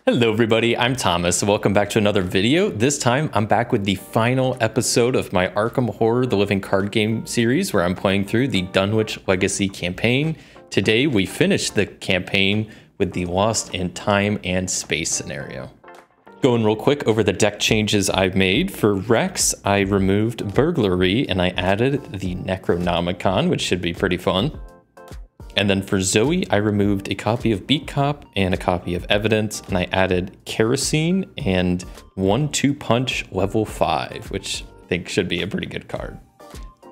Hello everybody, I'm Thomas. Welcome back to another video. This time I'm back with the final episode of my Arkham Horror the Living Card Game series where I'm playing through the Dunwich Legacy campaign. Today we finished the campaign with the Lost in Time and Space scenario. Going real quick over the deck changes I've made. For Rex, I removed Burglary and I added the Necronomicon, which should be pretty fun. And then for Zoe, I removed a copy of Beat Cop and a copy of Evidence, and I added Kerosene and 1-2 Punch level 5, which I think should be a pretty good card.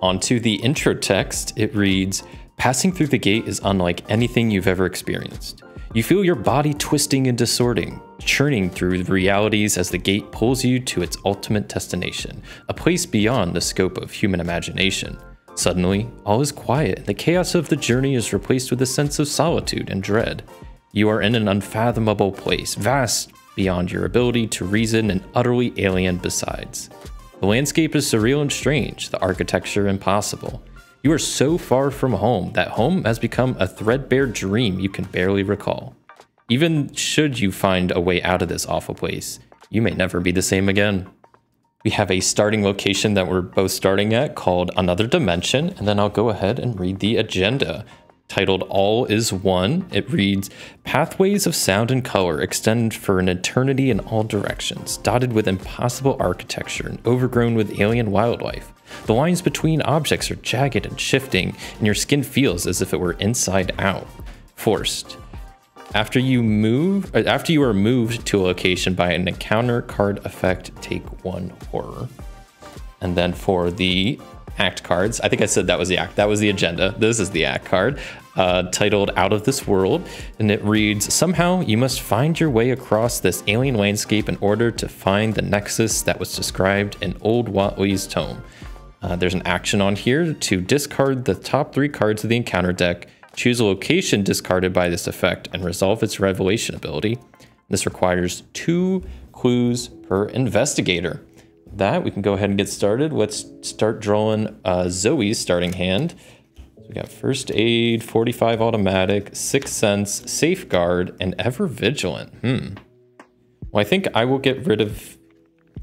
Onto the intro text, it reads, "Passing through the gate is unlike anything you've ever experienced. You feel your body twisting and distorting, churning through realities as the gate pulls you to its ultimate destination, a place beyond the scope of human imagination. Suddenly, all is quiet, and the chaos of the journey is replaced with a sense of solitude and dread. You are in an unfathomable place, vast beyond your ability to reason and utterly alien besides. The landscape is surreal and strange, the architecture impossible. You are so far from home that home has become a threadbare dream you can barely recall. Even should you find a way out of this awful place, you may never be the same again." We have a starting location that we're both starting at called Another Dimension, and then I'll go ahead and read the agenda. Titled All is One, it reads, "Pathways of sound and color extend for an eternity in all directions, dotted with impossible architecture and overgrown with alien wildlife. The lines between objects are jagged and shifting, and your skin feels as if it were inside out. Forced. After you are moved to a location by an encounter card effect, take 1 horror." And then for the act cards, I think I said that was the act, that was the agenda. This is the act card, titled Out of This World, and it reads, "Somehow you must find your way across this alien landscape in order to find the nexus that was described in Old Watley's tome. There's an action on here to discard the top 3 cards of the encounter deck, choose a location discarded by this effect, and resolve its revelation ability. This requires 2 clues per investigator." With that, we can go ahead and get started. Let's start drawing Zoe's starting hand. So we got First Aid, 45 Automatic, 6th Sense, Safeguard, and Ever Vigilant. Well, I think I will get rid of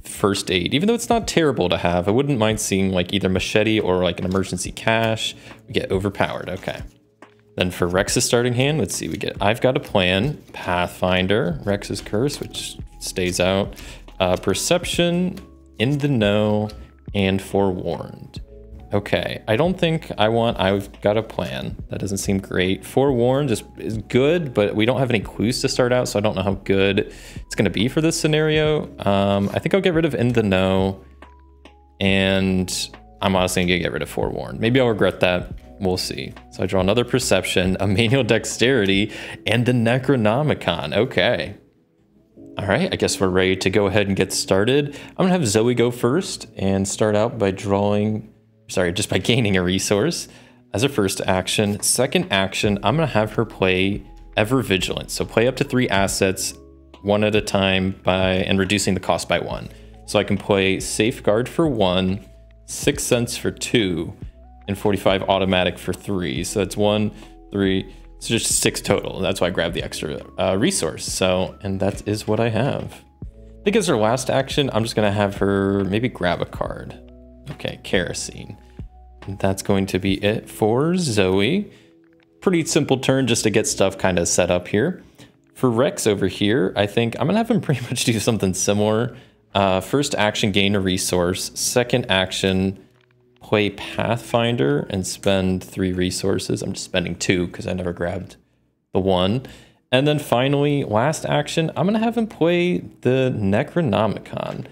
First Aid, even though it's not terrible to have. I wouldn't mind seeing like either Machete or like an Emergency Cash. We get Overpowered, okay. Then for Rex's starting hand, let's see, we get I've Got a Plan, Pathfinder, Rex's Curse, which stays out, Perception, In the Know, and Forewarned. Okay, I don't think I want I've Got a Plan. That doesn't seem great. Forewarned is good, but we don't have any clues to start out, so I don't know how good it's going to be for this scenario. I think I'll get rid of In the Know, and I'm honestly going to get rid of Forewarned. Maybe I'll regret that. We'll see. So I draw another Perception, a Manual Dexterity, and the Necronomicon. Okay. All right, I guess we're ready to go ahead and get started. I'm gonna have Zoe go first and start out by just by gaining a resource as a first action. Second action, I'm gonna have her play Ever Vigilant. So play up to 3 assets, 1 at a time and reducing the cost by 1. So I can play Safeguard for 1, 6th Sense for 2, and 45 Automatic for 3. So that's 1, 3, so just 6 total. That's why I grabbed the extra resource. So, and that is what I have. I think as her last action, I'm just gonna have her maybe grab a card. Okay, Kerosene. And that's going to be it for Zoe. Pretty simple turn just to get stuff kind of set up here. For Rex over here, I think I'm gonna have him pretty much do something similar. First action, gain a resource. Second action, play Pathfinder and spend 3 resources. I'm just spending 2 because I never grabbed the 1. And then finally, last action, I'm going to have him play the Necronomicon.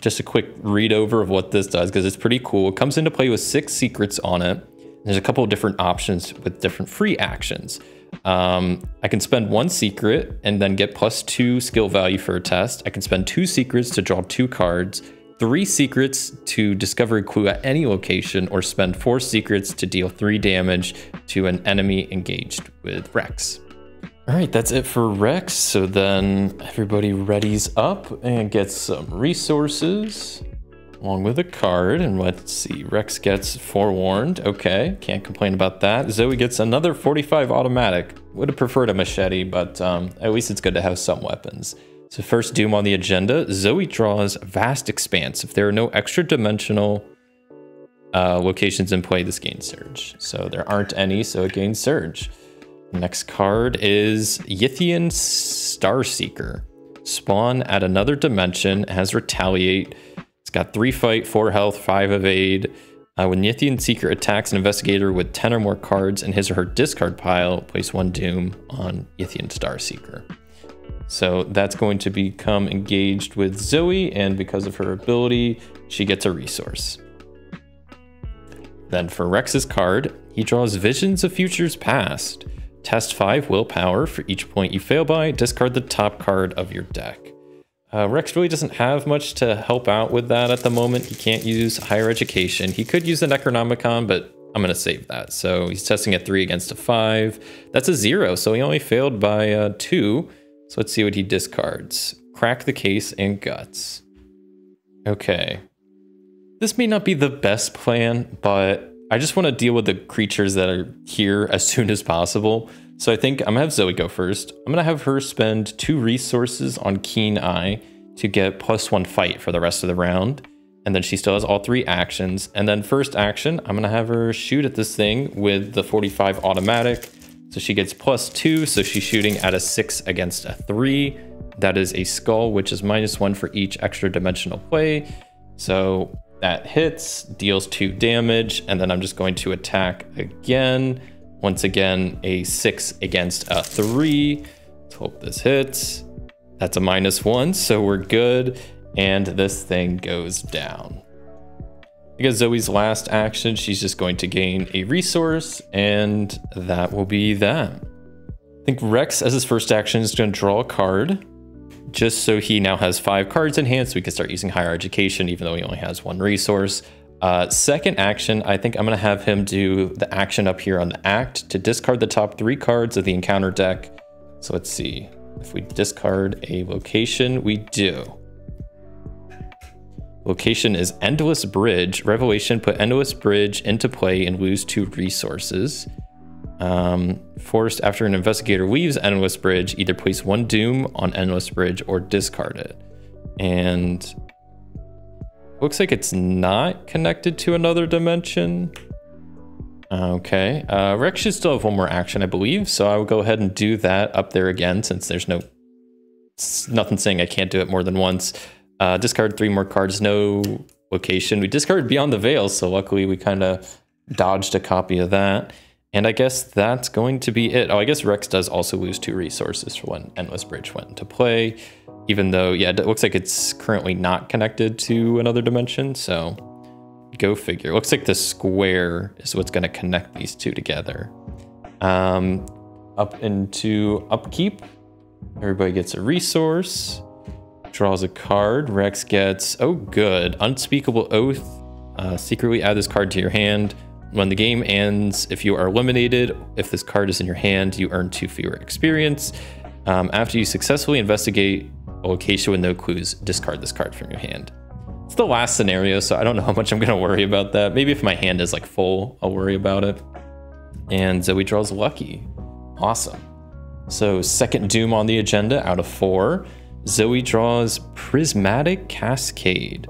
Just a quick read over of what this does because it's pretty cool. It comes into play with 6 secrets on it. There's a couple of different options with different free actions. I can spend 1 secret and then get +2 skill value for a test. I can spend 2 secrets to draw 2 cards. 3 secrets to discover a clue at any location, or spend 4 secrets to deal 3 damage to an enemy engaged with Rex. All right, that's it for Rex. So then everybody readies up and gets some resources. along with a card. And let's see, Rex gets forewarned. Okay, can't complain about that. Zoe gets another 45 automatic. Would have preferred a machete, but at least it's good to have some weapons. So first doom on the agenda, Zoe draws Vast Expanse. If there are no extra dimensional locations in play, this gains Surge. So there aren't any, so it gains Surge. Next card is Yithian Starseeker. Spawn at another dimension, has Retaliate. It's got 3 fight, 4 health, 5 evade. When Yithian Seeker attacks an investigator with 10 or more cards in his or her discard pile, place 1 doom on Yithian Starseeker. So that's going to become engaged with Zoe, and because of her ability, she gets a resource. Then for Rex's card, he draws Visions of Futures Past. Test 5 willpower. For each point you fail by, discard the top card of your deck. Rex really doesn't have much to help out with that at the moment. He can't use Higher Education. He could use the Necronomicon, but I'm going to save that. So he's testing a 3 against a 5. That's a 0, so he only failed by 2. So let's see what he discards. Crack the Case and Guts. Okay. This may not be the best plan, but I just want to deal with the creatures that are here as soon as possible. So I think I'm going to have Zoe go first. I'm going to have her spend 2 resources on Keen Eye to get +1 fight for the rest of the round. And then she still has all 3 actions. And then first action, I'm going to have her shoot at this thing with the 45 automatic. So she gets +2, so she's shooting at a 6 against a 3. That is a skull, which is -1 for each extra dimensional play. So that hits, deals 2 damage, and then I'm just going to attack again. Once again, a 6 against a 3. Let's hope this hits. That's a -1, so we're good. And this thing goes down. Because Zoe's last action, she's just going to gain a resource, and that will be that. I think Rex, as his first action, is going to draw a card, just so he now has 5 cards in hand, so we can start using Higher Education, even though he only has 1 resource. Second action, I think I'm going to have him do the action up here on the act to discard the top 3 cards of the encounter deck. So let's see. If we discard a location, we do. Location is Endless Bridge. Revelation, put Endless Bridge into play and lose 2 resources. Forced, after an investigator leaves Endless Bridge, either place 1 doom on Endless Bridge or discard it. And looks like it's not connected to another dimension. Okay, Rex should still have 1 more action, I believe. So I will go ahead and do that up there again, since there's nothing saying I can't do it more than once. Discard 3 more cards, no location. We discarded Beyond the Veil, so luckily we kind of dodged a copy of that. And I guess that's going to be it. Oh, I guess Rex does also lose 2 resources for when Endless Bridge went into play, even though, yeah, it looks like it's currently not connected to another dimension, so go figure. Looks like the square is what's going to connect these 2 together. Up into Upkeep, everybody gets a resource. Draws a card. Rex gets, oh good, Unspeakable Oath. Secretly add this card to your hand. When the game ends, if you are eliminated, if this card is in your hand, you earn 2 fewer experience. After you successfully investigate a location with no clues, discard this card from your hand. It's the last scenario, so I don't know how much I'm going to worry about that. Maybe if my hand is like full, I'll worry about it. And Zoe draws Lucky. Awesome. So second doom on the agenda out of 4. Zoe draws Prismatic Cascade.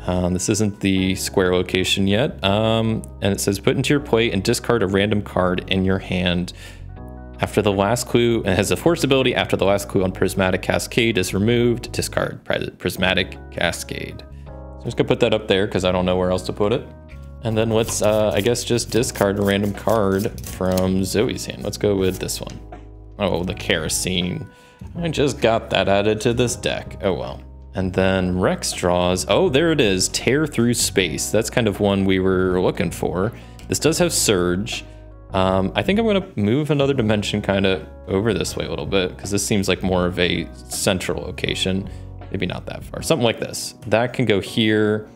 This isn't the square location yet. And it says put into your play and discard a random card in your hand. After the last clue, and has a force ability, after the last clue on Prismatic Cascade is removed, discard Prismatic Cascade. So I'm just gonna put that up there because I don't know where else to put it. And then let's, I guess, just discard a random card from Zoe's hand. Let's go with this one. Oh, the Kerosene. I just got that added to this deck. Oh well. And then Rex draws, oh, there it is, Tear Through Space. That's kind of one we were looking for. This does have Surge. I think I'm gonna move another dimension kind of over this way a little bit, because this seems like more of a central location. Maybe not that far, something like this. That can go here,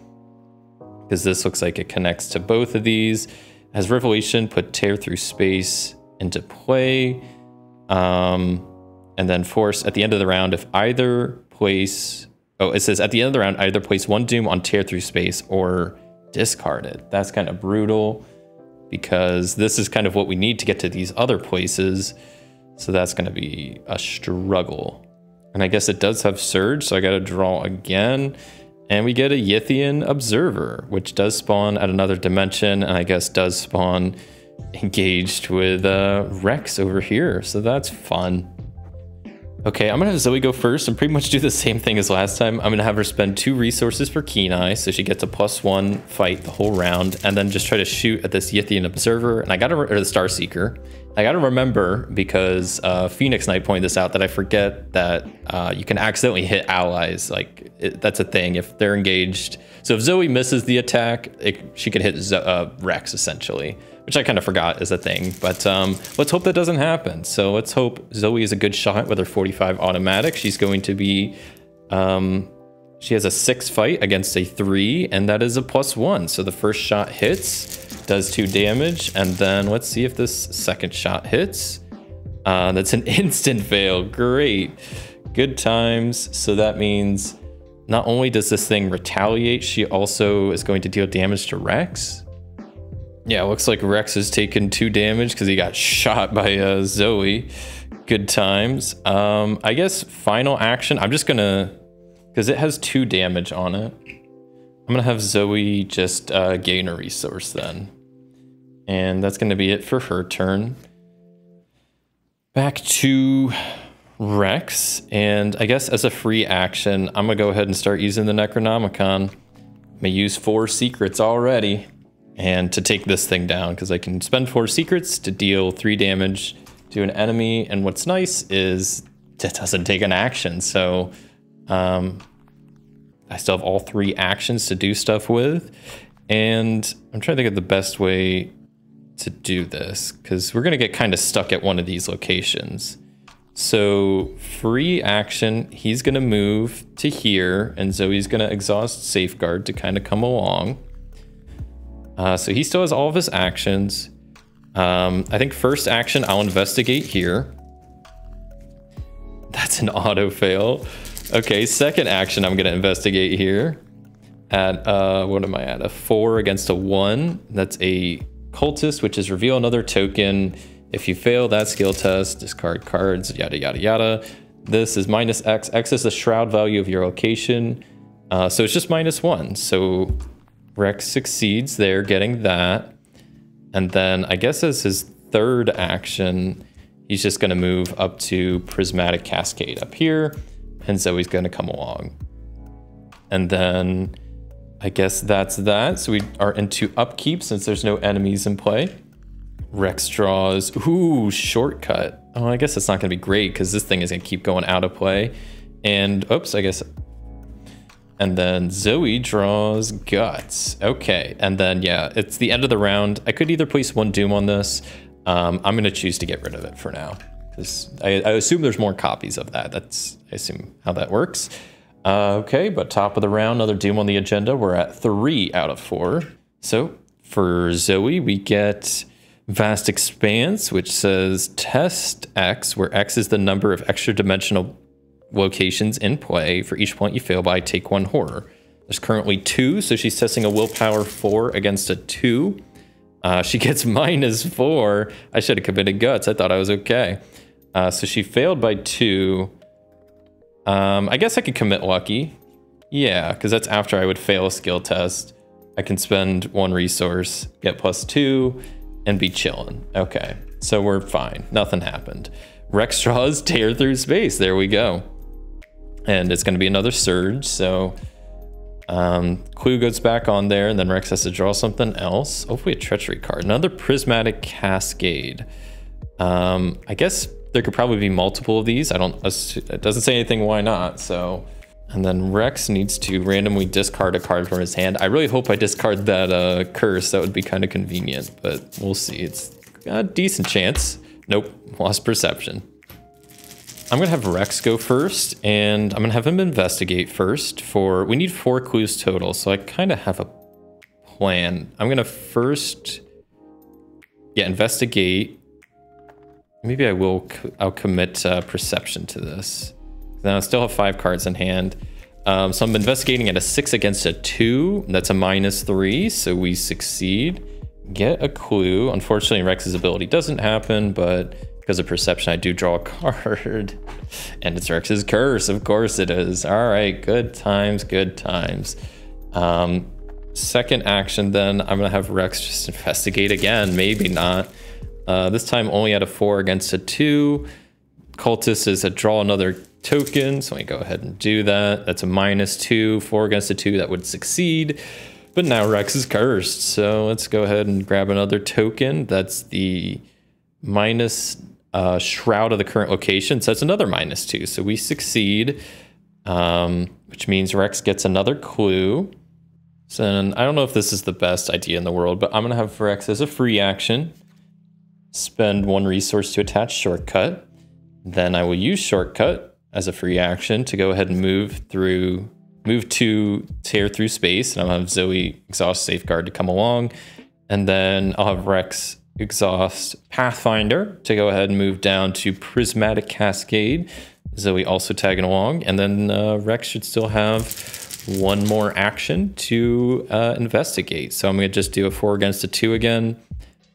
because this looks like it connects to both of these. As Revelation, put Tear Through Space into play. And then force at the end of the round, if either place Oh, it says at the end of the round, either place 1 Doom on tear through space or discard it. That's kind of brutal because this is kind of what we need to get to these other places. So that's going to be a struggle. And I guess it does have Surge, so I got to draw again. And we get a Yithian Observer, which does spawn at another dimension, and I guess does spawn engaged with Rex over here. So that's fun. Okay, I'm gonna have Zoe go first and pretty much do the same thing as last time. I'm gonna have her spend 2 resources for Keen Eye, so she gets a +1 fight the whole round, and then just try to shoot at this Yithian Observer, and I gotta, or the Star Seeker. I gotta remember, because Phoenix Knight pointed this out, that I forget that you can accidentally hit allies. Like, that's a thing if they're engaged. So if Zoe misses the attack, she can hit Rex, essentially, which I kind of forgot is a thing. But let's hope that doesn't happen. So let's hope Zoe is a good shot with her 45 automatic. She's going to be, she has a 6 fight against a 3, and that is a +1. So the first shot hits, does 2 damage, and then let's see if this second shot hits. That's an instant fail. Great. Good times. So that means not only does this thing retaliate, she also is going to deal damage to Rex. Yeah, looks like Rex has taken 2 damage because he got shot by Zoe. Good times. I guess final action, I'm just gonna, because it has 2 damage on it, I'm gonna have Zoe just gain a resource then. And that's gonna be it for her turn. Back to Rex, and I guess as a free action, I'm gonna go ahead and start using the Necronomicon. I'm gonna use 4 secrets already, and to take this thing down, because I can spend 4 secrets to deal 3 damage to an enemy, and what's nice is it doesn't take an action, so I still have all 3 actions to do stuff with, and I'm trying to think of the best way to do this, because we're gonna get kind of stuck at one of these locations. So free action, he's gonna move to here, and Zoe's gonna exhaust Safeguard to kind of come along. So he still has all of his actions. I think first action, I'll investigate here. That's an auto fail. Okay, second action, I'm gonna investigate here. At, what am I at? A 4 against a 1. That's a cultist, which is reveal another token. If you fail that skill test, discard cards, yada, yada, yada. This is -X. X is the shroud value of your location. So it's just -1. So Rex succeeds there, getting that. And then I guess as his third action, he's just gonna move up to Prismatic Cascade up here, and Zoe's gonna come along. And then I guess that's that. So we are into upkeep since there's no enemies in play. Rex draws, ooh, shortcut. Oh, I guess it's not gonna be great because this thing is gonna keep going out of play. And oops, I guess. And then Zoe draws guts. Okay, and then yeah, it's the end of the round. I could either place 1 Doom on this. I'm gonna choose to get rid of it for now because I assume there's more copies of that. That's, I assume, how that works. Okay, but top of the round, another Doom on the agenda. We're at 3 out of 4. So for Zoe, we get Vast Expanse, which says test X, where X is the number of extra dimensional locations in play. For each point you fail by, take 1 horror. There's currently 2, so she's testing a willpower 4 against a 2. She gets -4. I should have committed guts. I thought I was okay. So she failed by 2. I guess I could commit lucky. Yeah, because that's after I would fail a skill test. I can spend 1 resource, get +2, and be chilling. Okay, so we're fine. Nothing happened. Rex draws Tear Through Space. There we go. And it's going to be another Surge, so Clue goes back on there, and then Rex has to draw something else. Hopefully a Treachery card. Another Prismatic Cascade. I guess there could probably be multiple of these. It doesn't say anything why not, so. And then Rex needs to randomly discard a card from his hand. I really hope I discard that curse. That would be kind of convenient, but we'll see. It's a decent chance. Nope, lost perception. I'm gonna have Rex go first, and I'm gonna have him investigate first we need 4 clues total, so I kind of have a plan. I'm gonna first, yeah, investigate. Maybe I'll commit perception to this. Now I still have 5 cards in hand. So I'm investigating at a 6 against a 2. That's a -3, so we succeed. Get a clue. Unfortunately, Rex's ability doesn't happen, but because of perception, I do draw a card. And it's Rex's curse. Of course it is. All right, good times, good times. Second action, then I'm gonna have Rex just investigate again. Maybe not. This time only at a 4 against a 2. Cultist is a draw another token, so let me go ahead and do that. That's a -2, 4 against a 2, that would succeed. But now Rex is cursed, so let's go ahead and grab another token. That's the minus shroud of the current location, so that's another -2, so we succeed, which means Rex gets another clue. So then, I don't know if this is the best idea in the world, but I'm gonna have Rex as a free action, spend 1 resource to attach shortcut. Then I will use shortcut as a free action to go ahead and move to tear through space, and I'll have Zoe exhaust safeguard to come along, and then I'll have Rex exhaust Pathfinder to go ahead and move down to Prismatic Cascade. Zoe also tagging along, and then Rex should still have 1 more action to investigate. So I'm gonna just do a 4 against a 2 again.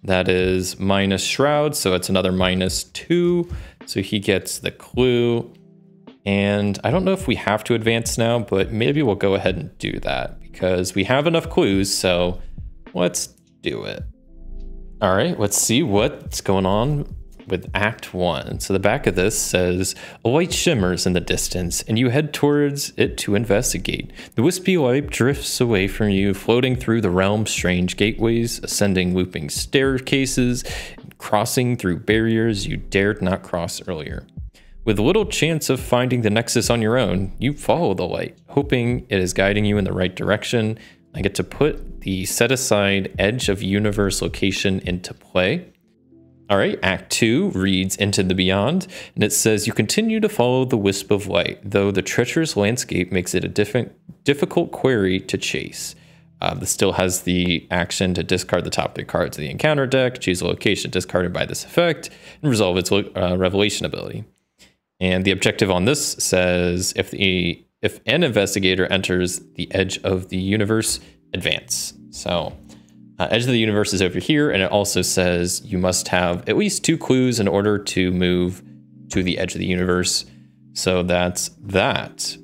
That is minus shroud, so it's another -2. So he gets the clue. And I don't know if we have to advance now, but maybe we'll go ahead and do that because we have enough clues, so let's do it. All right, let's see what's going on with Act 1. So the back of this says, a light shimmers in the distance and you head towards it to investigate. The wispy light drifts away from you, floating through the realm's strange gateways, ascending looping staircases, and crossing through barriers you dared not cross earlier. With little chance of finding the nexus on your own, you follow the light, hoping it is guiding you in the right direction. I get to put the set-aside Edge of Universe location into play. All right, Act 2 reads Into the Beyond, and it says you continue to follow the wisp of light, though the treacherous landscape makes it a difficult quarry to chase. This still has the action to discard the top 3 cards of the encounter deck, choose a location discarded by this effect, and resolve its revelation ability. And the objective on this says if an investigator enters the Edge of the Universe, advance. So Edge of the Universe is over here, and it also says you must have at least 2 clues in order to move to the Edge of the Universe. So that's that.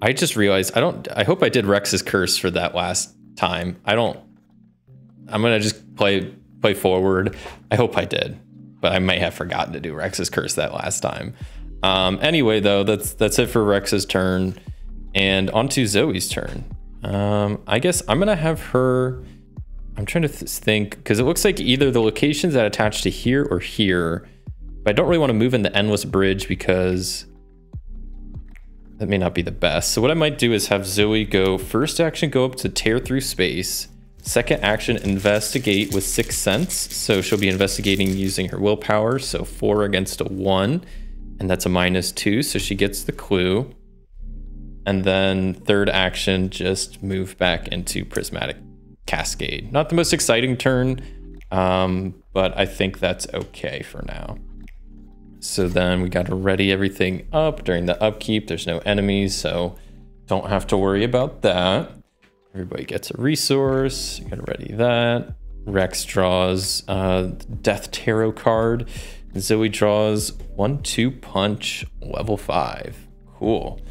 I just realized I hope I did Rex's curse for that last time. I'm gonna just play forward. I hope I did, but I may have forgotten to do Rex's curse that last time. Anyway, though, that's it for Rex's turn, and on to Zoe's turn. I guess I'm gonna have her. I'm trying to think because it looks like either the locations that attach to here or here, but I don't really want to move in the endless bridge because that may not be the best. So what I might do is have Zoe go first action, go up to tear through space. Second action, investigate with 6 Sense. So she'll be investigating using her willpower. So 4 against a 1. And that's a -2, so she gets the clue. And then third action, just move back into Prismatic Cascade. Not the most exciting turn, but I think that's okay for now. So then we got to ready everything up during the upkeep. There's no enemies, so don't have to worry about that. Everybody gets a resource. You got to ready that. Rex draws Death Tarot card. Zoe draws 1/2 punch, level 5. Cool.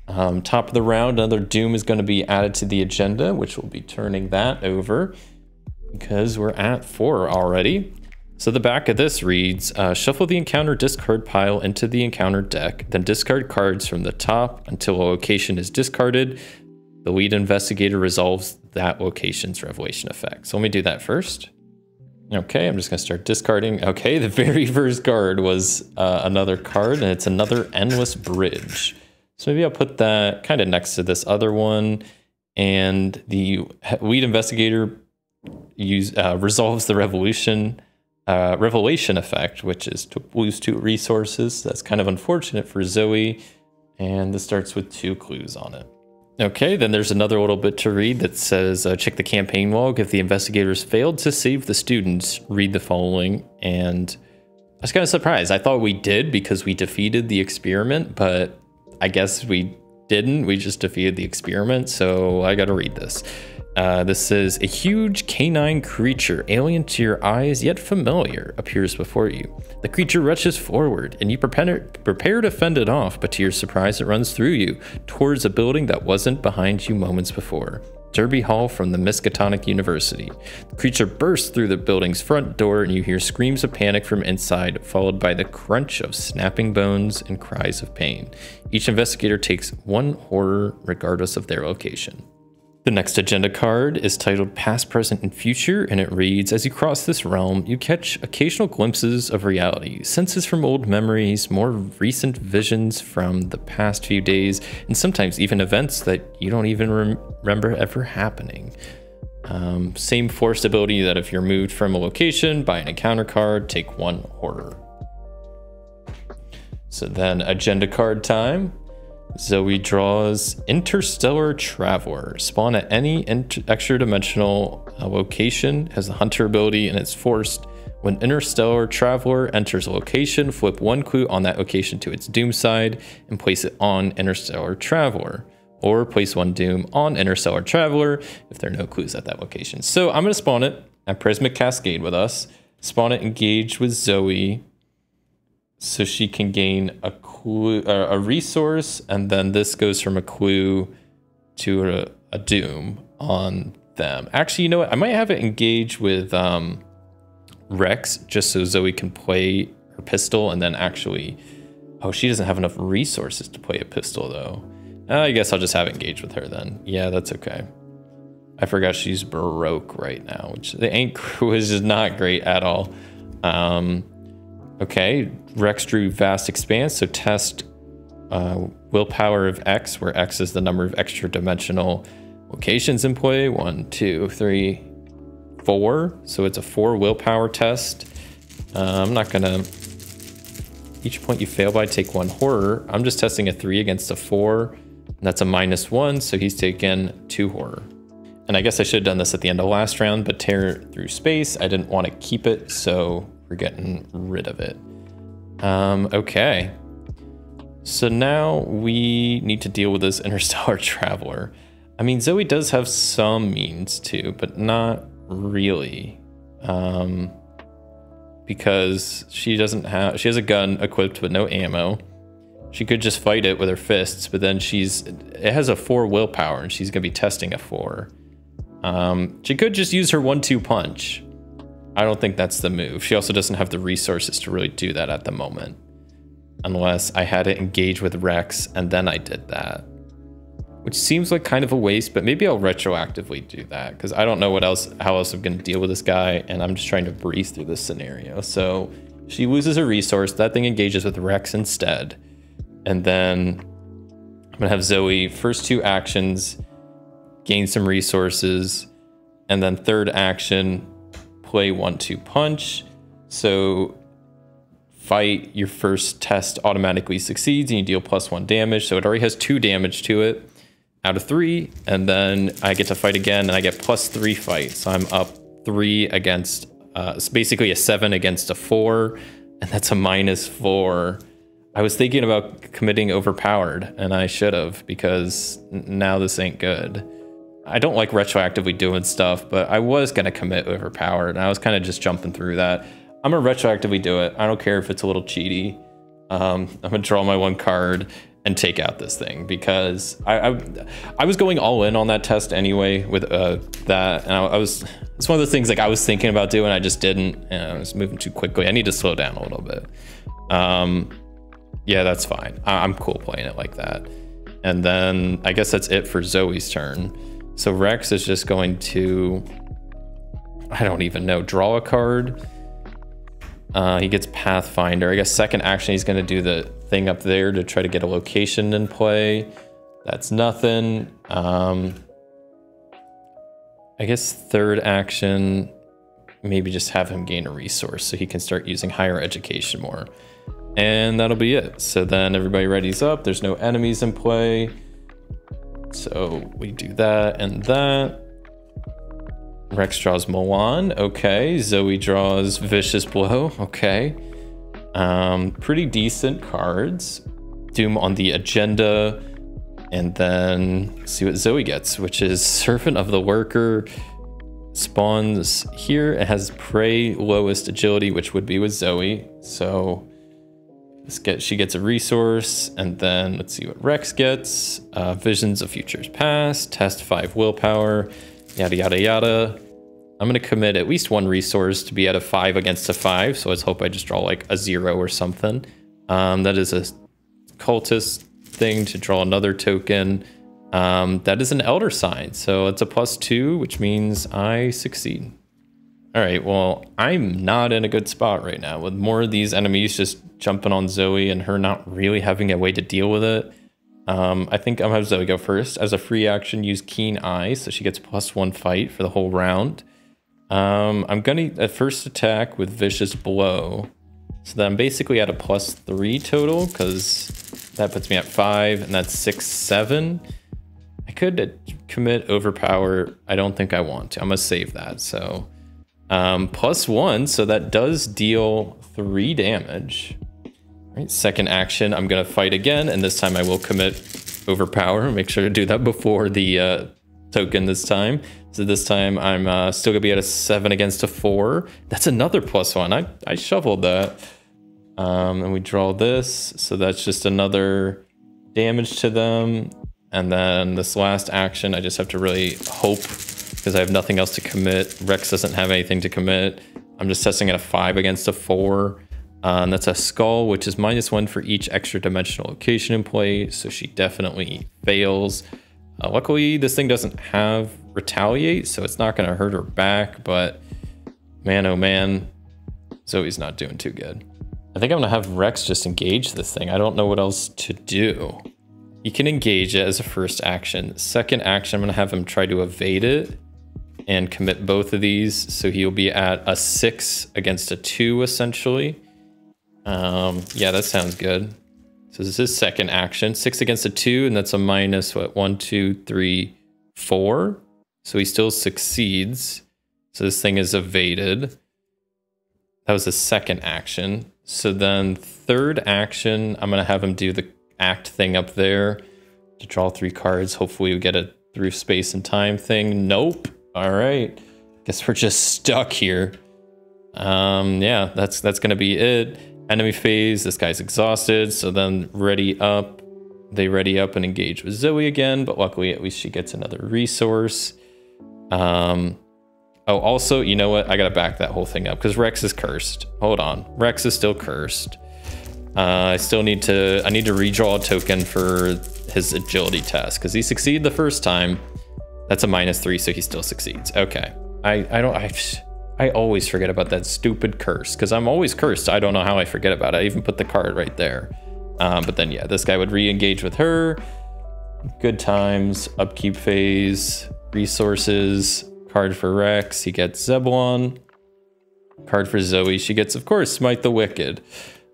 Top of the round, another Doom is going to be added to the agenda, which will be turning that over because we're at 4 already. So the back of this reads, shuffle the encounter discard pile into the encounter deck, then discard cards from the top until a location is discarded. The lead investigator resolves that location's revelation effect. So let me do that first. Okay, I'm just gonna start discarding. Okay, the very first card was another card, and it's another Endless Bridge. So maybe I'll put that kind of next to this other one, and the lead investigator resolves the revelation effect, which is to lose 2 resources. That's kind of unfortunate for Zoe, and this starts with 2 clues on it. Okay, then there's another little bit to read that says, check the campaign log. If the investigators failed to save the students, read the following. And I was kind of surprised. I thought we did because we defeated the experiment, but I guess we didn't. We just defeated the experiment, so I gotta read this. This is a huge canine creature, alien to your eyes yet familiar, appears before you. The creature rushes forward, and you prepare to fend it off, but to your surprise it runs through you, towards a building that wasn't behind you moments before. Derby Hall from the Miskatonic University. The creature bursts through the building's front door, and you hear screams of panic from inside, followed by the crunch of snapping bones and cries of pain. Each investigator takes one horror regardless of their location. The next agenda card is titled Past, Present, and Future, and it reads, as you cross this realm, you catch occasional glimpses of reality, senses from old memories, more recent visions from the past few days, and sometimes even events that you don't even remember ever happening. Same forced ability that if you're moved from a location by an encounter card, take one horror. So then agenda card time. Zoe draws Interstellar Traveler. Spawn at any extra dimensional location, has a hunter ability, and it's forced. When Interstellar Traveler enters a location, flip one clue on that location to its doom side and place it on Interstellar Traveler. Or place one doom on Interstellar Traveler if there are no clues at that location. So I'm going to spawn it at Prismatic Cascade with us. Spawn it engaged with Zoe, so she can gain a clue, a resource, and then this goes from a clue to a doom on them. Actually, you know what? I might have it engage with Rex, just so Zoe can play her pistol, and then actually, oh, she doesn't have enough resources to play a pistol though. I guess I'll just have it engage with her then. Yeah, that's okay. I forgot she's broke right now, which the Ant Crew is just not great at all. Okay, Rex drew Vast Expanse, so test willpower of X, where X is the number of extra dimensional locations in play. 1, 2, 3, 4. So it's a 4 willpower test. I'm not gonna, each point you fail by, take 1 horror. I'm just testing a 3 against a 4. And that's a -1, so he's taken 2 horror. And I guess I should have done this at the end of last round, but tear through space, I didn't want to keep it, so we're getting rid of it. Okay. So now we need to deal with this Interstellar Traveler. I mean, Zoe does have some means to, but not really. Because she doesn't have, she has a gun equipped with no ammo. She could just fight it with her fists, but then it has a 4 willpower and she's gonna be testing a 4. She could just use her 1-2 punch. I don't think that's the move. She also doesn't have the resources to really do that at the moment. Unless I had it engage with Rex and then I did that. Which seems like kind of a waste, but maybe I'll retroactively do that because I don't know how else I'm going to deal with this guy, and I'm just trying to breeze through this scenario. So she loses a resource, that thing engages with Rex instead. And then I'm going to have Zoe, first 2 actions, gain some resources, and then third action, play 1-2 punch. So fight, your first test automatically succeeds and you deal +1 damage. So it already has 2 damage to it out of 3. And then I get to fight again and I get +3 fight. So I'm up 3 against, it's basically a 7 against a 4. And that's a -4. I was thinking about committing overpowered and I should have, because now this ain't good. I don't like retroactively doing stuff, but I was going to commit overpowered and I was kind of just jumping through that. I'm going to retroactively do it. I don't care if it's a little cheaty. I'm going to draw my 1 card and take out this thing because I was going all in on that test anyway with that. And it's one of those things like I was thinking about doing, I just didn't, and I was moving too quickly. I need to slow down a little bit. Yeah, that's fine. I'm cool playing it like that. And then I guess that's it for Zoe's turn. So Rex is just going to, I don't even know, draw a card. He gets Pathfinder. I guess second action, he's going to do the thing up there to try to get a location in play. That's nothing. I guess third action, maybe just have him gain a resource so he can start using higher education more. And that'll be it. So then everybody readies up. There's no enemies in play. So we do that and that. Rex draws Milan. Okay. Zoe draws Vicious Blow. Okay. Pretty decent cards. Doom on the agenda. And then see what Zoe gets, which is Servant of the Worker. Spawns here. It has prey lowest agility, which would be with Zoe. So she gets a resource, and then let's see what Rex gets. Visions of Futures Past, test 5 willpower, yada yada yada. I'm gonna commit at least 1 resource to be at a 5 against a 5, so let's hope I just draw like a 0 or something. That is a cultist thing to draw another token. That is an elder sign, so it's a +2, which means I succeed. All right, well, I'm not in a good spot right now with more of these enemies just jumping on Zoe and her not really having a way to deal with it. I think I'm gonna have Zoe go first. As a free action, use Keen Eye, so she gets +1 fight for the whole round. I'm gonna at first attack with Vicious Blow, so that I'm basically at a +3 total, because that puts me at 5, and that's 6, 7. I could commit Overpower. I don't think I want to. I'm gonna save that. So +1, so that does deal 3 damage. All right, second action, I'm gonna fight again, and this time I will commit Overpower. Make sure to do that before the token this time. So this time I'm still gonna be at a 7 against a 4. That's another +1. I shoveled that. And we draw this, so that's just another damage to them. And then this last action, I just have to really hope, because I have nothing else to commit. Rex doesn't have anything to commit. I'm just testing at a 5 against a 4. And that's a skull, which is -1 for each extra dimensional location in play, so she definitely fails. Luckily, this thing doesn't have retaliate, so it's not gonna hurt her back, but man, oh man, Zoe's not doing too good. I think I'm gonna have Rex just engage this thing. I don't know what else to do. You can engage it as a first action. Second action, I'm gonna have him try to evade it and commit both of these. So he'll be at a 6 against a 2, essentially. Yeah, that sounds good. So this is second action, 6 against a 2, and that's a minus, what, 1, 2, 3, 4. So he still succeeds. So this thing is evaded. That was the second action. So then third action, I'm gonna have him do the act thing up there to draw 3 cards. Hopefully we get a through space and time thing. Nope. All right. Guess we're just stuck here. Yeah, that's gonna be it. Enemy phase, this guy's exhausted, so then ready up. They ready up and engage with Zoe again, but luckily at least she gets another resource. Oh, also, you know what? I gotta back that whole thing up because Rex is cursed. Hold on, Rex is still cursed. I need to redraw a token for his agility test because he succeeded the first time. That's a -3, so he still succeeds. Okay, I always forget about that stupid curse because I'm always cursed. I don't know how I forget about it. I even put the card right there. But then yeah, this guy would re-engage with her. Good times, upkeep phase, resources, card for Rex, he gets Zebulon. Card for Zoe, she gets, of course, Smite the Wicked.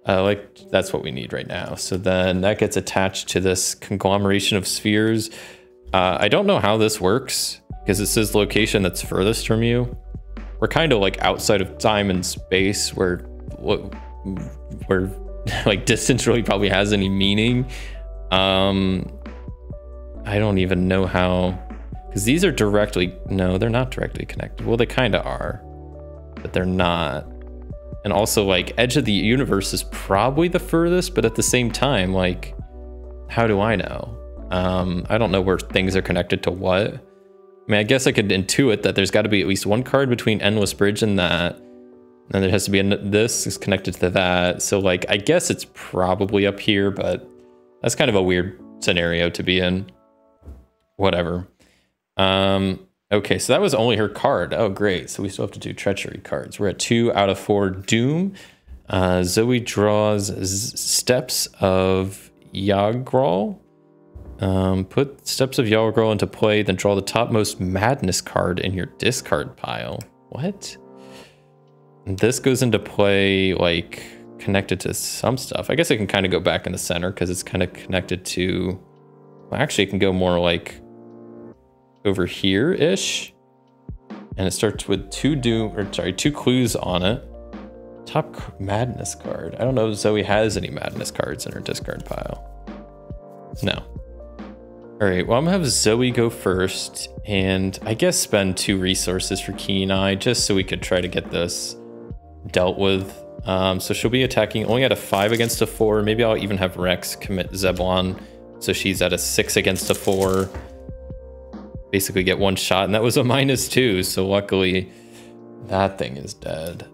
Like, that's what we need right now. So then that gets attached to this conglomeration of spheres. I don't know how this works because it says location that's furthest from you. We're kind of like outside of time and space where like distance really probably has any meaning. I don't even know how, because these are directly, no, they're not directly connected. Well, they kind of are, but they're not. And also like edge of the universe is probably the furthest, but at the same time, like, how do I know? I don't know where things are connected to what. I mean, I guess I could intuit that there's got to be at least one card between Endless Bridge and that. And there has to be this is connected to that. So like, I guess it's probably up here, but that's kind of a weird scenario to be in. Whatever. Okay, so that was only her card. Oh, great. So we still have to do treachery cards. We're at 2 out of 4 Doom. Zoe draws Steps of Yagral. Put Steps of Yagral into play, then draw the topmost Madness card in your discard pile. What? And this goes into play, like, connected to some stuff. I guess it can kind of go back in the center because it's kind of connected to... Well, actually, it can go more like over here-ish. And it starts with 2 clues on it. Top Madness card. I don't know if Zoe has any Madness cards in her discard pile. No. All right, well, I'm gonna have Zoe go first, and I guess spend 2 resources for Keen Eye, just so we could try to get this dealt with. So she'll be attacking only at a 5 against a 4. Maybe I'll even have Rex commit Zebulon, so she's at a 6 against a 4. Basically get 1 shot, and that was a -2, so luckily that thing is dead.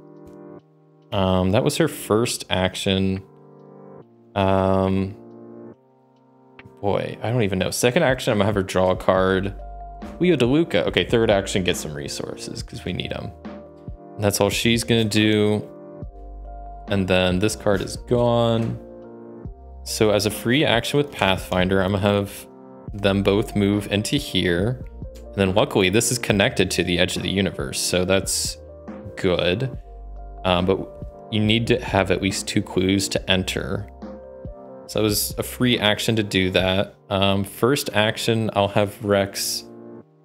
That was her first action. Boy, I don't even know. Second action, I'm gonna have her draw a card. Leo DeLuca. Okay, third action, get some resources because we need them. That's all she's gonna do. And then this card is gone. So as a free action with Pathfinder, I'm gonna have them both move into here. And then luckily this is connected to the edge of the universe, so that's good. But you need to have at least 2 clues to enter. So it was a free action to do that. First action, I'll have Rex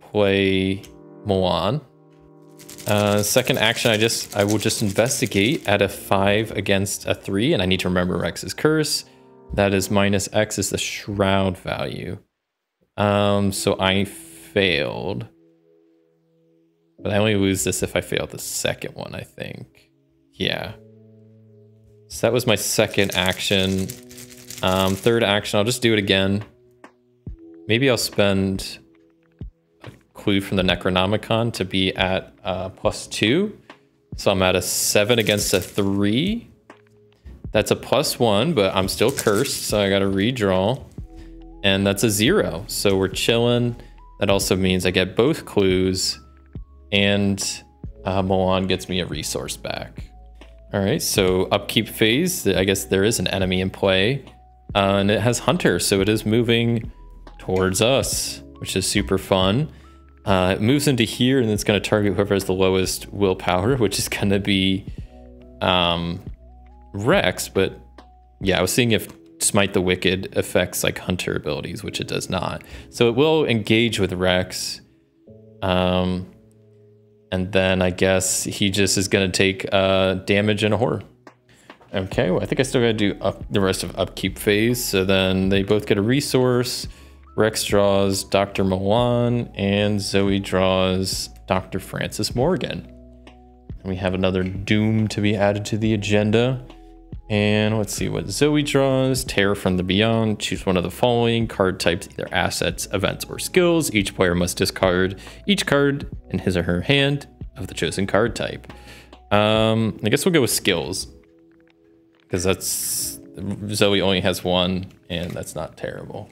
play Milan. Second action, I will just investigate at a 5 against a 3, and I need to remember Rex's curse. That is -X is the shroud value. So I failed. But I only lose this if I fail the second one, I think. Yeah. So that was my second action. Third action, I'll just do it again. Maybe I'll spend a clue from the Necronomicon to be at +2. So I'm at a 7 against a 3. That's a +1, but I'm still cursed, so I gotta redraw. And that's a 0, so we're chilling. That also means I get both clues, and Milan gets me a resource back. All right, so upkeep phase, I guess there is an enemy in play. And it has Hunter, so it is moving towards us, which is super fun. It moves into here, and it's going to target whoever has the lowest willpower, which is going to be Rex. But yeah, I was seeing if Smite the Wicked affects like Hunter abilities, which it does not. So it will engage with Rex. And then I guess he just is going to take damage and a horror. Okay, well, I think I still gotta do the rest of upkeep phase. So then they both get a resource. Rex draws Dr. Milan, and Zoe draws Dr. Francis Morgan. And we have another Doom to be added to the agenda. And let's see what Zoe draws. Terror from the Beyond. Choose one of the following card types, either assets, events, or skills. Each player must discard each card in his or her hand of the chosen card type. I guess we'll go with skills, because that's Zoe only has 1, and that's not terrible.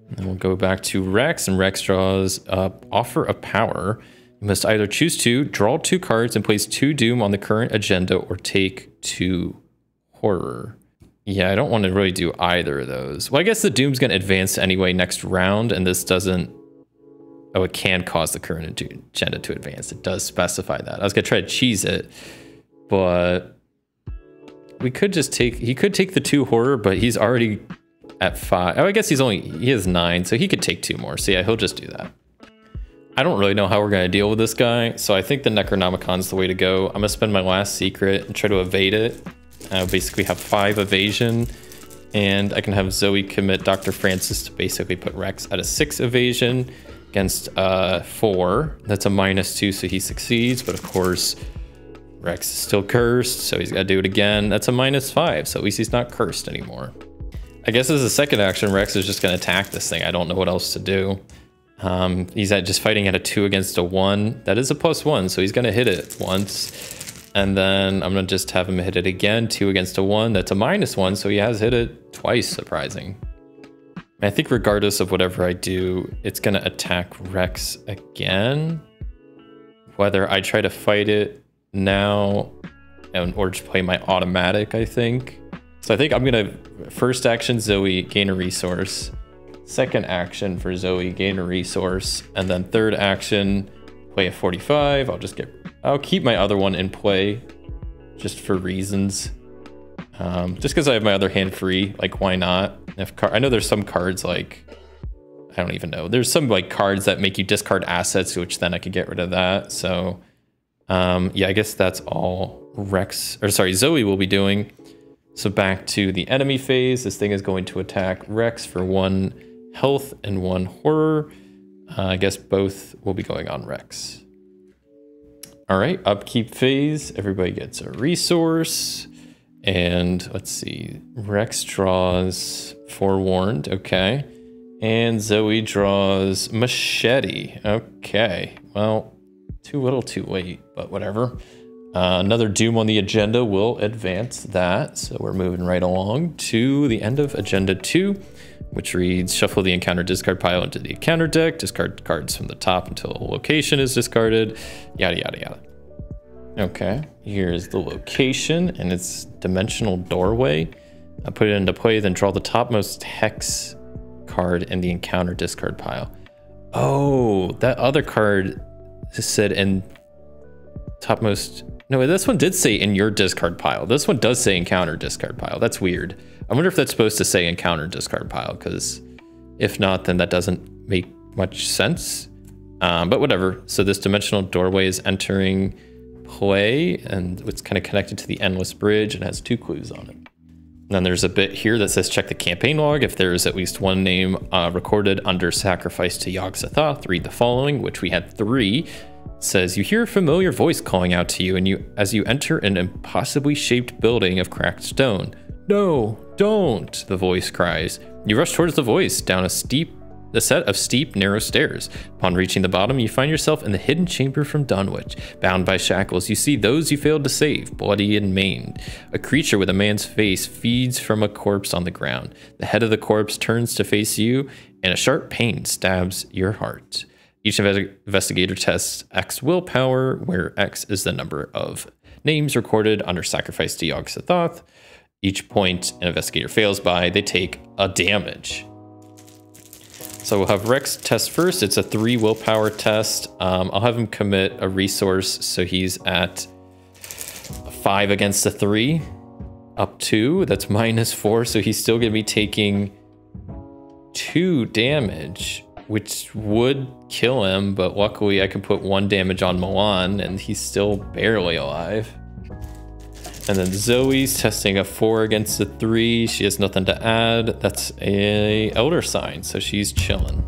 And then we'll go back to Rex, and Rex draws Offer of Power. You must either choose to draw 2 cards and place 2 Doom on the current agenda, or take 2 Horror. Yeah, I don't want to really do either of those. Well, I guess the Doom's going to advance anyway next round, and this doesn't... Oh, it can cause the current agenda to advance. It does specify that. I was going to try to cheese it, but... We could just take, he could take the 2 horror, but he's already at 5. Oh, I guess he has 9, so he could take 2 more. So yeah, he'll just do that. I don't really know how we're gonna deal with this guy, so I think the Necronomicon's the way to go. I'm gonna spend my last secret and try to evade it. I'll basically have 5 evasion, and I can have Zoe commit Dr. Francis to basically put Rex at a 6 evasion against 4. That's a -2, so he succeeds, but of course, Rex is still cursed, so he's got to do it again. That's a -5, so at least he's not cursed anymore. I guess as a second action, Rex is just going to attack this thing. I don't know what else to do. He's just fighting at a 2 against a 1. That is a +1, so he's going to hit it once. And then I'm going to just have him hit it again, 2 against a 1. That's a -1, so he has hit it twice, surprising. I think regardless of whatever I do, it's going to attack Rex again. Whether I try to fight it now or just play my automatic, I think. So I think I'm gonna first action Zoe, gain a resource. Second action for Zoe, gain a resource. And then third action, play a 45. I'll keep my other one in play just for reasons. Just because I have my other hand free, like why not? I know there's some cards like, I don't even know. There's some like cards that make you discard assets, which then I could get rid of that. So yeah, I guess that's all Zoe will be doing. So back to the enemy phase. This thing is going to attack Rex for 1 health and 1 horror. I guess both will be going on Rex. All right, upkeep phase. Everybody gets a resource. And let's see, Rex draws Forewarned, okay. And Zoe draws Machete. Okay, well, too little too late, but whatever. Another Doom on the agenda will advance that. So we're moving right along to the end of Agenda 2, which reads, shuffle the encounter discard pile into the encounter deck, discard cards from the top until a location is discarded, yada, yada, yada. Okay, here's the location, and it's Dimensional Doorway. I put it into play, then draw the topmost hex card in the encounter discard pile. Oh, that other card said in topmost. No, this one did say in your discard pile. This one does say encounter discard pile. That's weird. I wonder if that's supposed to say encounter discard pile, because if not, then that doesn't make much sense. But whatever. So this Dimensional Doorway is entering play, and it's kind of connected to the Endless Bridge and has 2 clues on it. And then there's a bit here that says check the campaign log. If there is at least 1 name recorded under Sacrifice to Yog-Sothoth, read the following, which we had 3. It says, you hear a familiar voice calling out to you, and as you enter an impossibly shaped building of cracked stone. No, don't, the voice cries. You rush towards the voice down a set of steep, narrow stairs. Upon reaching the bottom, you find yourself in the hidden chamber from Dunwich. Bound by shackles, you see those you failed to save, bloody and maimed. A creature with a man's face feeds from a corpse on the ground. The head of the corpse turns to face you, and a sharp pain stabs your heart. Each investigator tests X willpower, where X is the number of names recorded under Sacrifice to Yog-Sothoth. Each point an investigator fails by, they take a damage. So we'll have Rex test first. It's a 3 willpower test. I'll have him commit a resource, so he's at 5 against a 3. Up 2, that's -4, so he's still gonna be taking 2 damage, which would kill him, but luckily I can put 1 damage on Milan, and he's still barely alive. And then Zoe's testing a 4 against a 3. She has nothing to add. That's a Elder Sign, so she's chilling.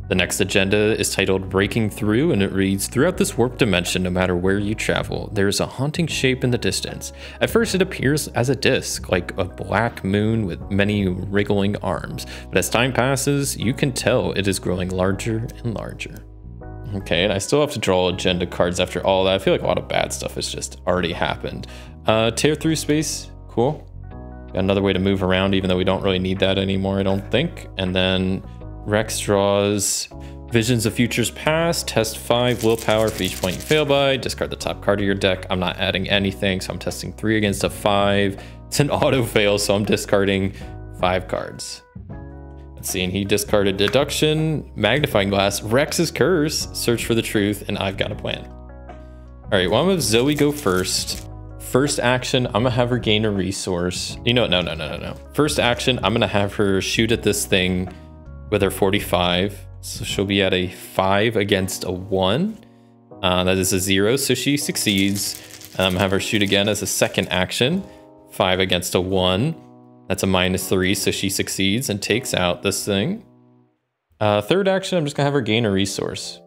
The next agenda is titled Breaking Through, and it reads, throughout this warped dimension, no matter where you travel, there is a haunting shape in the distance. At first it appears as a disc, like a black moon with many wriggling arms. But as time passes, you can tell it is growing larger and larger. Okay, and I still have to draw agenda cards after all that. I feel like a lot of bad stuff has just already happened. Tear through space, cool. Got another way to move around, even though we don't really need that anymore, I don't think. And then Rex draws Visions of Futures Past, test 5 willpower for each point you fail by, discard the top card of your deck. I'm not adding anything, so I'm testing 3 against a 5. It's an auto fail, so I'm discarding 5 cards. Let's see, and he discarded Deduction, Magnifying Glass, Rex's Curse, Search for the Truth, and I've got a plan. All right, well, I'm gonna have Zoe go first. First action, I'm gonna have her gain a resource. You know what, no. First action, I'm gonna have her shoot at this thing with her 45. So she'll be at a 5 against a 1. That is a 0, so she succeeds. Have her shoot again as a second action. 5 against a 1. That's a -3, so she succeeds and takes out this thing. Third action, I'm just gonna have her gain a resource,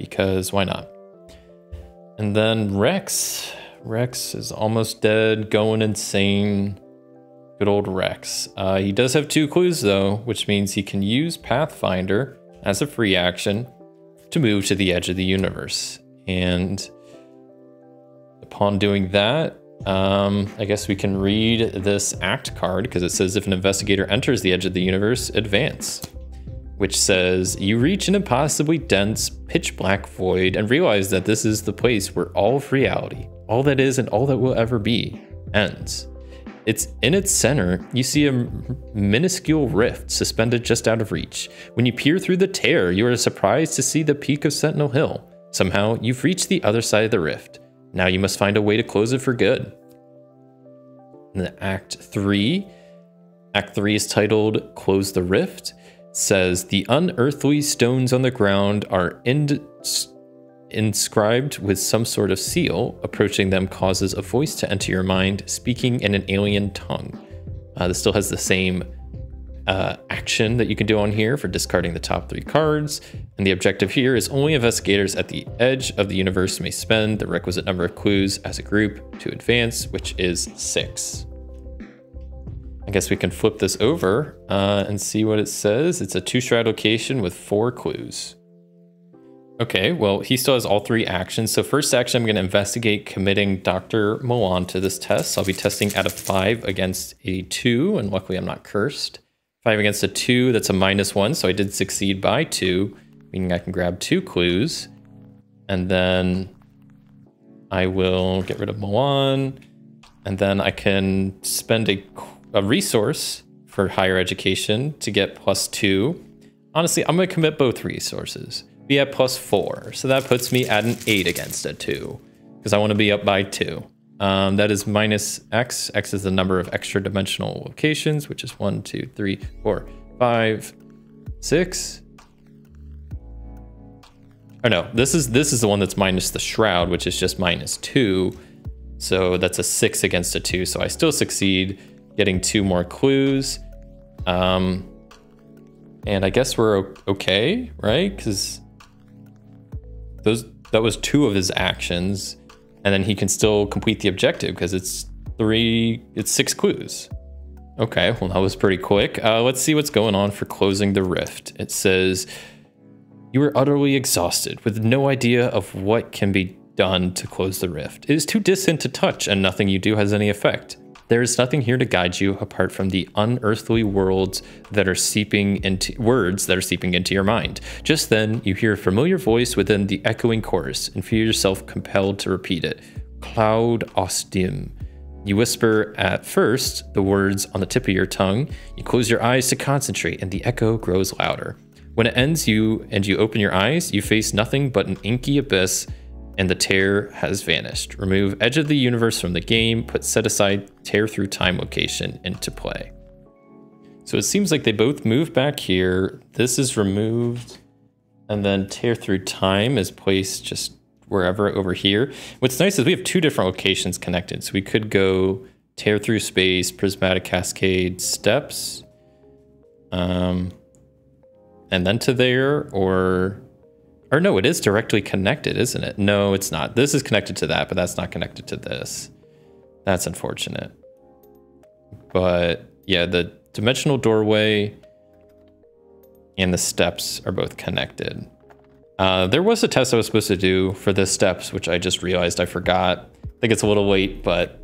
because why not? And then Rex is almost dead, going insane. Good old Rex. He does have 2 clues though, which means he can use Pathfinder as a free action to move to the edge of the universe. And upon doing that, I guess we can read this act card, because it says if an investigator enters the edge of the universe, advance. Which says, you reach an impossibly dense, pitch black void and realize that this is the place where all of reality, all that is and all that will ever be, ends. It's in its center, you see a minuscule rift suspended just out of reach. When you peer through the tear, you are surprised to see the peak of Sentinel Hill. Somehow, you've reached the other side of the rift. Now you must find a way to close it for good. And then Act 3 is titled Close the Rift. It says, the unearthly stones on the ground are inscribed with some sort of seal. Approaching them causes a voice to enter your mind, speaking in an alien tongue. This still has the same action that you can do on here for discarding the top 3 cards. And the objective here is only investigators at the edge of the universe may spend the requisite number of clues as a group to advance, which is 6. I guess we can flip this over and see what it says. It's a 2-shroud location with 4 clues. Okay, well, he still has all 3 actions. So first action, I'm going to investigate committing Dr. Milan to this test. So I'll be testing out of 5 against a 2, and luckily I'm not cursed. 5 against a 2, that's a -1, so I did succeed by 2, meaning I can grab 2 clues. And then I will get rid of Milan, and then I can spend a resource for higher education to get +2. Honestly, I'm going to commit both resources. Be at +4, so that puts me at an 8 against a 2, because I want to be up by 2. That is -x. X is the number of extra dimensional locations, which is 1, 2, 3, 4, 5, 6. Oh no, this is the one that's minus the shroud, which is just -2. So that's a 6 against a 2. So I still succeed getting 2 more clues. And I guess we're okay, right? Because that was 2 of his actions. And then he can still complete the objective because it's 6 clues. Okay, well, that was pretty quick. Let's see what's going on for closing the rift. It says, you are utterly exhausted with no idea of what can be done to close the rift. It is too distant to touch and nothing you do has any effect. There is nothing here to guide you apart from the unearthly words that are seeping into your mind. Just then, you hear a familiar voice within the echoing chorus and feel yourself compelled to repeat it. Cloud Ostim. You whisper at first the words on the tip of your tongue. You close your eyes to concentrate and the echo grows louder. When it ends, you open your eyes, you face nothing but an inky abyss and the tear has vanished. Remove Edge of the Universe from the game, put Set Aside Tear Through Time location into play. So it seems like they both move back here. This is removed, and then Tear Through Time is placed just wherever over here. What's nice is we have 2 different locations connected. So we could go Tear Through Space, Prismatic Cascade, Steps, and then to there, or no, it is directly connected, isn't it? No, it's not. This is connected to that, but that's not connected to this. That's unfortunate. But yeah, the dimensional doorway and the steps are both connected. There was a test I was supposed to do for the steps, which I just realized I forgot. I think it's a little late, but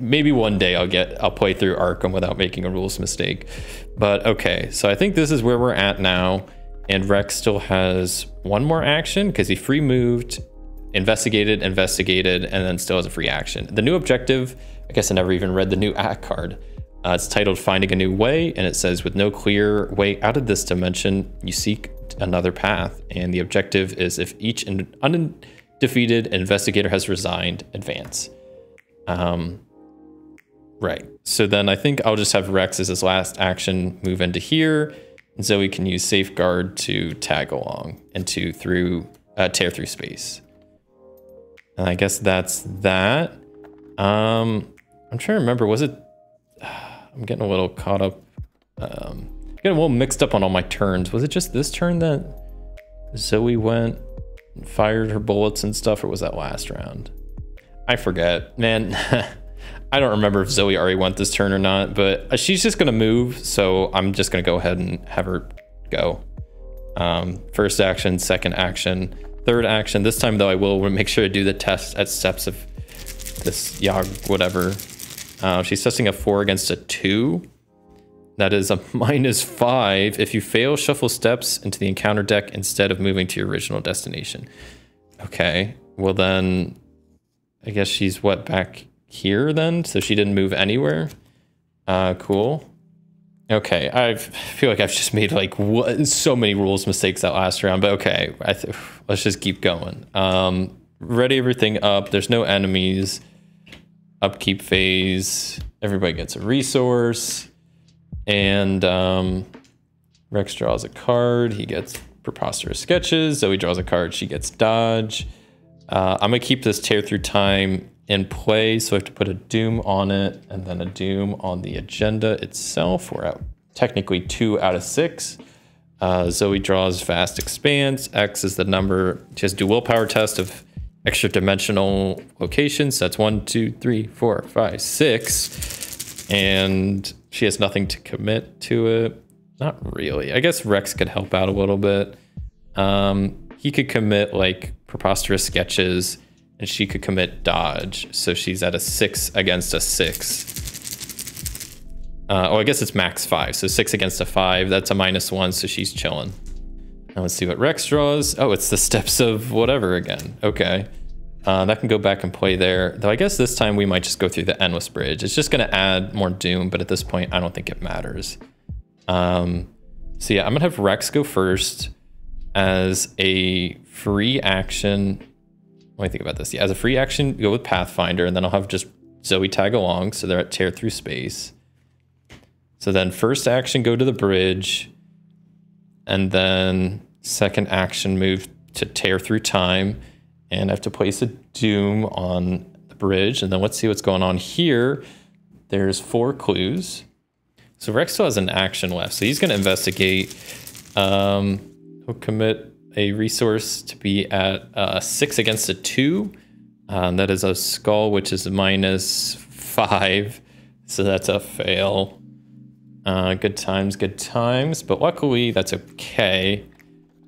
maybe one day I'll play through Arkham without making a rules mistake. But okay, so I think this is where we're at now. And Rex still has 1 more action because he free moved, investigated, and then still has a free action. The new objective, I guess I never even read the new act card. It's titled Finding a New Way, and it says, with no clear way out of this dimension, you seek another path. And the objective is if each undefeated investigator has resigned, advance. Right, so then I think I'll just have Rex as his last action move into here. Zoe can use Safeguard to tag along and to tear through space. And I guess that's that. I'm trying to remember, was it... I'm getting a little caught up. Getting a little mixed up on all my turns. Was it just this turn that Zoe went and fired her bullets and stuff, or was that last round? I forget. Man, I don't remember if Zoe already went this turn or not, but she's just gonna move, so I'm just gonna go ahead and have her go. First action, second action, third action. This time though, I will make sure to do the test at steps of this Yog whatever. She's testing a 4 against a 2. That is a -5. If you fail, shuffle steps into the encounter deck instead of moving to your original destination. Okay, well then, I guess she's what, back here then? So she didn't move anywhere? Cool. Okay, I feel like I've just made like so many rules mistakes that last round, but okay, let's just keep going. Ready everything up, there's no enemies. Upkeep phase, everybody gets a resource. And Rex draws a card, he gets Preposterous Sketches. Zoe draws a card, she gets Dodge. I'm gonna keep this Tear Through Time in play, so I have to put a Doom on it and then a Doom on the agenda itself. We're at technically 2 out of 6. Zoe draws Vast Expanse. X is the number. She has to do willpower test of extra dimensional locations. That's 1, 2, 3, 4, 5, 6. And she has nothing to commit to it. Not really. I guess Rex could help out a little bit. He could commit like Preposterous Sketches, and she could commit Dodge. So she's at a 6 against a 6. Oh, I guess it's max 5. So 6 against a 5. That's a -1, so she's chilling. Now let's see what Rex draws. Oh, it's the Steps of whatever again. Okay. That can go back and play there. Though I guess this time we might just go through the Endless Bridge. It's just going to add more Doom, but at this point, I don't think it matters. So yeah, I'm going to have Rex go first as a free action. Let me think about this. Yeah, as a free action, go with Pathfinder, and then I'll have just Zoe tag along, so they're at Tear Through Space. So then first action, go to the bridge, and then second action, move to Tear Through Time, and I have to place a Doom on the bridge. And then let's see what's going on here. There's 4 clues. So Rex still has an action left, so he's going to investigate. He'll commit a resource to be at 6 against a 2. That is a skull, which is a -5, so that's a fail. Good times, but luckily that's okay,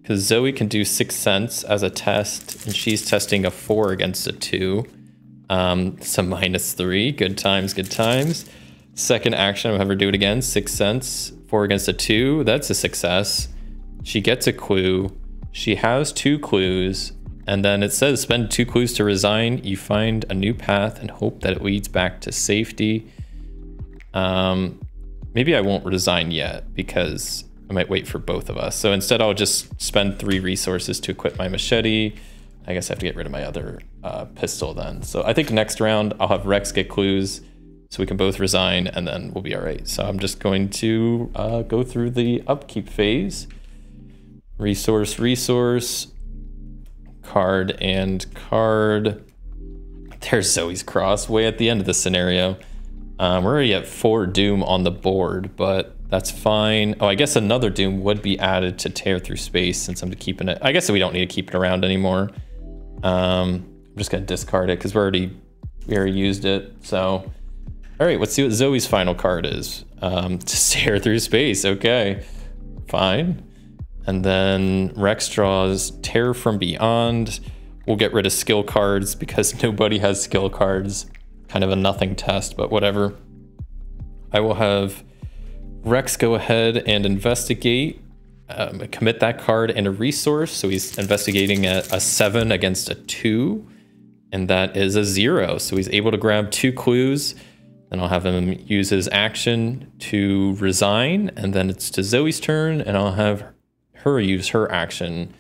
because Zoe can do 6 Sense as a test, and she's testing a 4 against a 2. It's a -3. Good times. Second action, I'll have her do it again. 6 Sense, 4 against a 2. That's a success. She gets a clue. She has 2 clues, and then it says spend 2 clues to resign. You find a new path and hope that it leads back to safety. Maybe I won't resign yet because I might wait for both of us. So instead I'll just spend 3 resources to equip my machete. I guess I have to get rid of my other pistol then. So I think next round I'll have Rex get clues so we can both resign, and then we'll be all right. So I'm just going to go through the upkeep phase. Resource, card and card. There's Zoe's Cross way at the end of the scenario. We're already at 4 Doom on the board, but that's fine. Oh, I guess another Doom would be added to Tear Through Space since I'm keeping it. I guess we don't need to keep it around anymore. I'm just gonna discard it because we already used it. So, all right, let's see what Zoe's final card is. To Tear Through Space. Okay, fine. And then Rex draws Terror from Beyond. We'll get rid of skill cards because nobody has skill cards. Kind of a nothing test, but whatever. I will have Rex go ahead and investigate, commit that card and a resource. So he's investigating a 7 against a 2, and that is a 0. So he's able to grab 2 clues. Then I'll have him use his action to resign, and then it's to Zoe's turn, and I'll have her use her action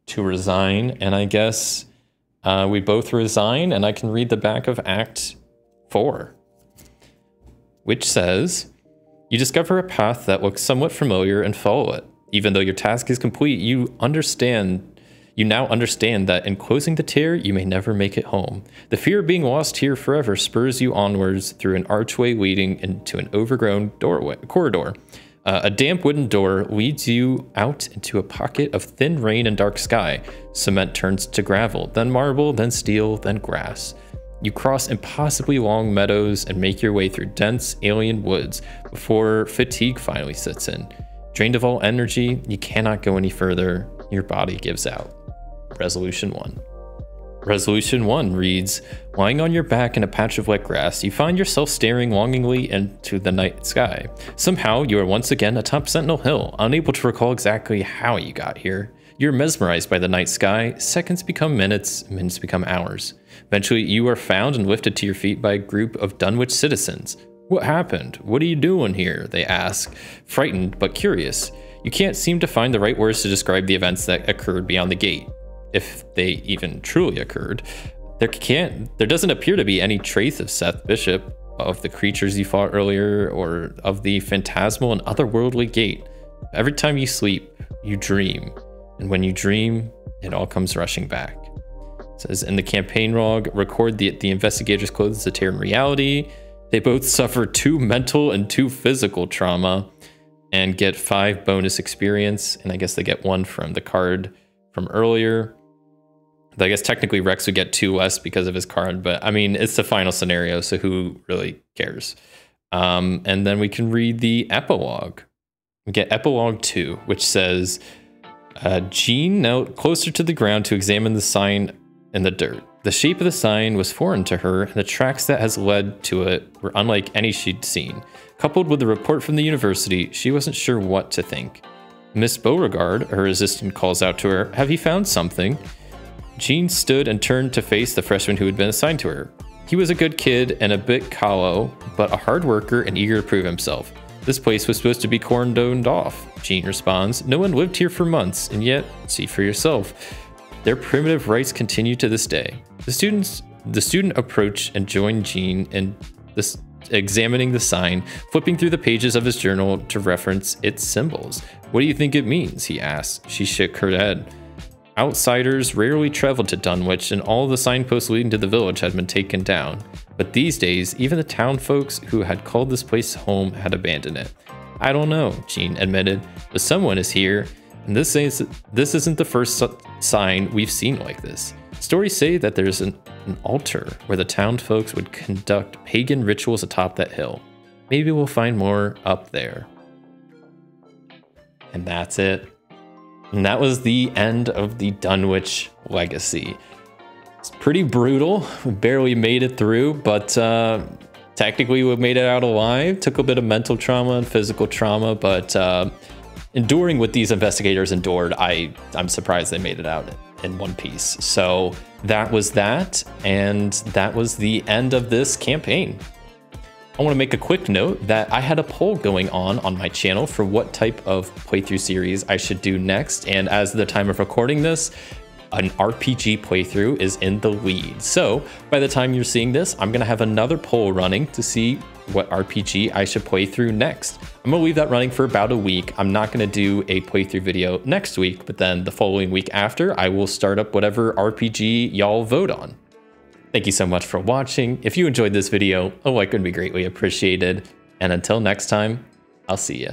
to resign. And I guess we both resign, and I can read the back of Act 4, which says, you discover a path that looks somewhat familiar and follow it. Even though your task is complete, you now understand that in closing the tear, you may never make it home. The fear of being lost here forever spurs you onwards through an archway leading into an overgrown corridor. A damp wooden door leads you out into a pocket of thin rain and dark sky. Cement turns to gravel, then marble, then steel, then grass. You cross impossibly long meadows and make your way through dense alien woods before fatigue finally sets in. Drained of all energy, you cannot go any further. Your body gives out. Resolution 1. Resolution 1 reads, lying on your back in a patch of wet grass, you find yourself staring longingly into the night sky. Somehow, you are once again atop Sentinel Hill, unable to recall exactly how you got here. You're mesmerized by the night sky. Seconds become minutes, minutes become hours. Eventually, you are found and lifted to your feet by a group of Dunwich citizens. What happened? What are you doing here? They ask, frightened but curious. You can't seem to find the right words to describe the events that occurred beyond the gate, if they even truly occurred. There doesn't appear to be any trace of Seth Bishop, of the creatures you fought earlier, or of the phantasmal and otherworldly gate. Every time you sleep, you dream. And when you dream, it all comes rushing back. It says in the campaign log, record the investigators close the tear in reality. They both suffer 2 mental and 2 physical trauma. and get 5 bonus experience. And I guess they get 1 from the card from earlier. I guess technically Rex would get 2 less because of his card, but I mean, it's the final scenario, so who really cares? And then we can read the epilogue. We get epilogue 2, which says, Jean knelt closer to the ground to examine the sign in the dirt. The shape of the sign was foreign to her, and the tracks that has led to it were unlike any she'd seen. Coupled with the report from the university, she wasn't sure what to think. Miss Beauregard, her assistant, calls out to her, "Have you found something?" Jean stood and turned to face the freshman who had been assigned to her. He was a good kid and a bit callow, but a hard worker and eager to prove himself. This place was supposed to be cordoned off, Jean responds. No one lived here for months, and yet, see for yourself. Their primitive rites continue to this day. The student approached and joined Jean in this, examining the sign, flipping through the pages of his journal to reference its symbols. What do you think it means? He asked. She shook her head. Outsiders rarely traveled to Dunwich, and all the signposts leading to the village had been taken down. But these days, even the town folks who had called this place home had abandoned it. I don't know, Jean admitted, but someone is here, and this isn't the first sign we've seen like this. Stories say that there's an altar where the town folks would conduct pagan rituals atop that hill. Maybe we'll find more up there. And that's it. And that was the end of the Dunwich Legacy. It's pretty brutal. We barely made it through, but technically we made it out alive. Took a bit of mental trauma and physical trauma, but enduring what these investigators endured, I'm surprised they made it out in one piece. So that was that, and that was the end of this campaign. I want to make a quick note that I had a poll going on my channel for what type of playthrough series I should do next, and as of the time of recording this, an RPG playthrough is in the lead. So by the time you're seeing this, I'm going to have another poll running to see what RPG I should play through next. I'm going to leave that running for about a week. I'm not going to do a playthrough video next week, but then the following week after, I will start up whatever RPG y'all vote on. Thank you so much for watching. If you enjoyed this video, a like would be greatly appreciated. And until next time, I'll see ya.